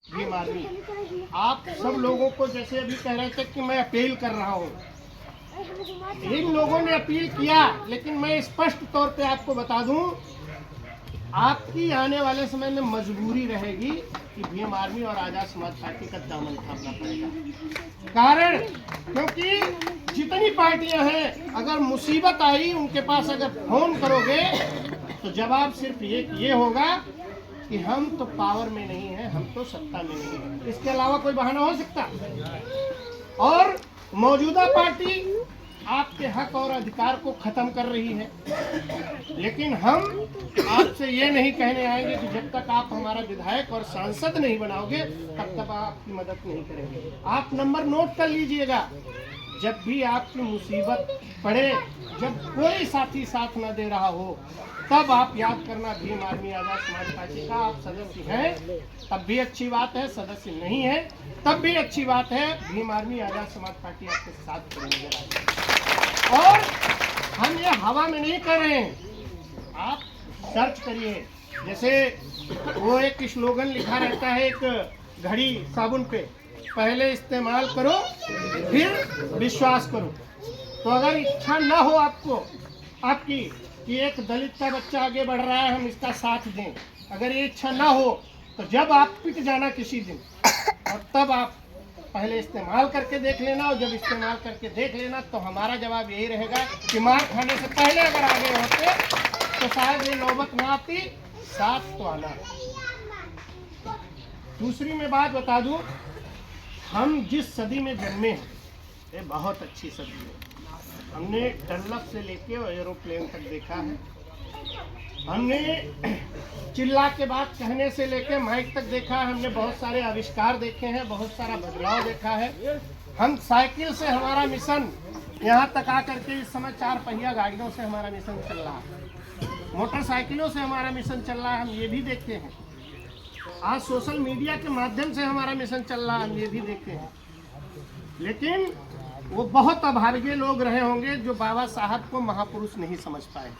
Bhim army, आप सब लोगों को जैसे अभी कह रहे थे कि मैं अपील कर रहा हूँ, इन लोगों ने अपील किया, लेकिन मैं स्पष्ट तौर पे आपको बता दूं, आपकी आने वाले समय में मजबूरी रहेगी कि भीम आर्मी और आजाद समाज पार्टी का दामन थामना पड़ेगा। कारण क्योंकि जितनी पार्टियां हैं, अगर मुसीबत आई उनके पास अगर फोन करोगे तो जवाब सिर्फ ये होगा कि हम तो पावर में नहीं है, हम तो सत्ता में नहीं है। इसके अलावा कोई बहाना हो सकता? और मौजूदा पार्टी आपके हक और अधिकार को खत्म कर रही है, लेकिन हम आपसे ये नहीं कहने आएंगे कि जब तक आप हमारा विधायक और सांसद नहीं बनाओगे तब तक आपकी मदद नहीं करेंगे। आप नंबर नोट कर लीजिएगा, जब भी आपकी मुसीबत पड़े, जब कोई साथी साथ न दे रहा हो, तब आप याद करना भीम आर्मी आजाद समाज पार्टी का आप सदस्य हैं, तब भी अच्छी बात है। सदस्य नहीं है तब भी अच्छी बात है। भीम आर्मी आजाद समाज पार्टी आपके साथ खड़ी। और हम ये हवा में नहीं कर रहे हैं, आप सर्च करिए। जैसे वो एक स्लोगन लिखा रहता है एक घड़ी साबुन पे, पहले इस्तेमाल करो फिर विश्वास करो। तो अगर इच्छा ना हो आपको आपकी कि एक दलित का बच्चा आगे बढ़ रहा है, हम इसका साथ दें, अगर ये इच्छा ना हो तो जब आप पिट जाना किसी दिन, और तब आप पहले इस्तेमाल करके देख लेना, और जब इस्तेमाल करके देख लेना तो हमारा जवाब यही रहेगा कि मार खाने से पहले अगर आगे होते तो शायद ये नौबत ना आती, साथ तो आना। दूसरी मैं बात बता दूं, हम जिस सदी में जन्मे हैं ये बहुत अच्छी सदी है। हमने डनलप से लेके एरोप्लेन तक देखा है, हमने चिल्ला के बात कहने से लेके माइक तक देखा है, हमने बहुत सारे आविष्कार देखे हैं, बहुत सारा बदलाव देखा है। हम साइकिल से हमारा मिशन यहाँ तक आकर के इस समय 4 पहिया गाड़ियों से हमारा मिशन चल रहा है, मोटरसाइकिलों से हमारा मिशन चल रहा है, हम ये भी देखते हैं। आज सोशल मीडिया के माध्यम से हमारा मिशन चल रहा है, हम ये भी देखते हैं। लेकिन वो बहुत अभागे लोग रहे होंगे जो बाबा साहब को महापुरुष नहीं समझ पाए।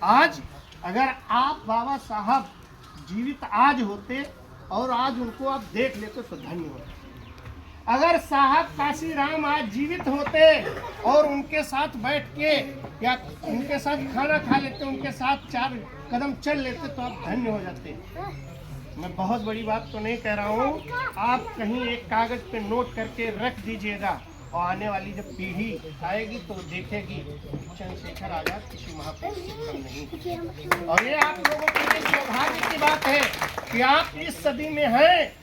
आज अगर आप बाबा साहब जीवित आज होते और आज उनको आप देख लेते तो धन्य होते। अगर साहब काशीराम आज जीवित होते और उनके साथ बैठ के या उनके साथ खाना खा लेते, उनके साथ 4 कदम चल लेते तो आप धन्य हो जाते। मैं बहुत बड़ी बात तो नहीं कह रहा हूँ, आप कहीं एक कागज पे नोट करके रख दीजिएगा, और आने वाली जब पीढ़ी आएगी तो देखेगी चंद्रशेखर आजाद किसी महापुरुष से कम नहीं। और ये आप लोगों के लिए सौभाग्य की बात है कि आप इस सदी में हैं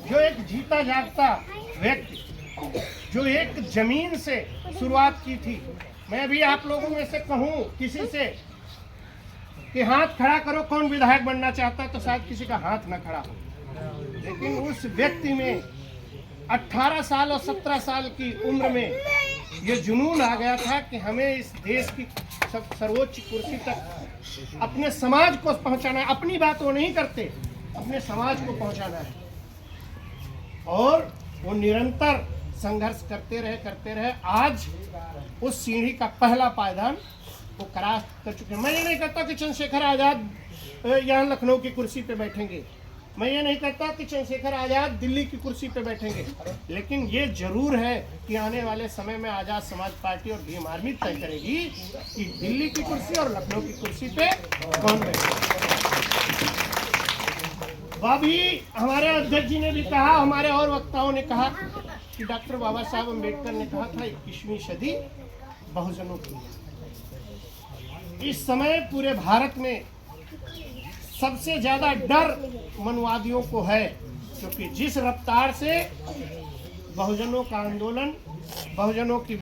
जो एक जीता जागता व्यक्ति, जो एक जमीन से शुरुआत की थी। मैं भी आप लोगों में से कहूँ किसी से कि हाथ खड़ा करो कौन विधायक बनना चाहता है, तो शायद किसी का हाथ न खड़ा हो, लेकिन उस व्यक्ति में 18 साल और 17 साल की उम्र में ये जुनून आ गया था कि हमें इस देश की सर्वोच्च कुर्सी तक अपने समाज को पहुंचाना है। अपनी बात वो नहीं करते, अपने समाज को पहुंचाना है। और वो निरंतर संघर्ष करते रहे। आज उस सीढ़ी का पहला पायदान वो क्रॉस कर चुके हैं। मैं ये नहीं कहता कि चंद्रशेखर आजाद यहाँ लखनऊ की कुर्सी पे बैठेंगे, मैं ये नहीं कहता कि चंद्रशेखर आजाद दिल्ली की कुर्सी पे बैठेंगे, लेकिन ये जरूर है कि आने वाले समय में आजाद समाज पार्टी और भीम आर्मी तय करेगी कि दिल्ली की कुर्सी और लखनऊ की कुर्सी पे कौन बैठेगा। अभी हमारे अध्यक्ष जी ने भी कहा, हमारे और वक्ताओं ने कहा कि डॉक्टर बाबा साहब अम्बेडकर ने कहा था 21वीं सदी बहुजनों की। इस समय पूरे भारत में सबसे ज्यादा डर मनवादियों को है, क्योंकि जिस रफ्तार से बहुजनों का आंदोलन, बहुजनों की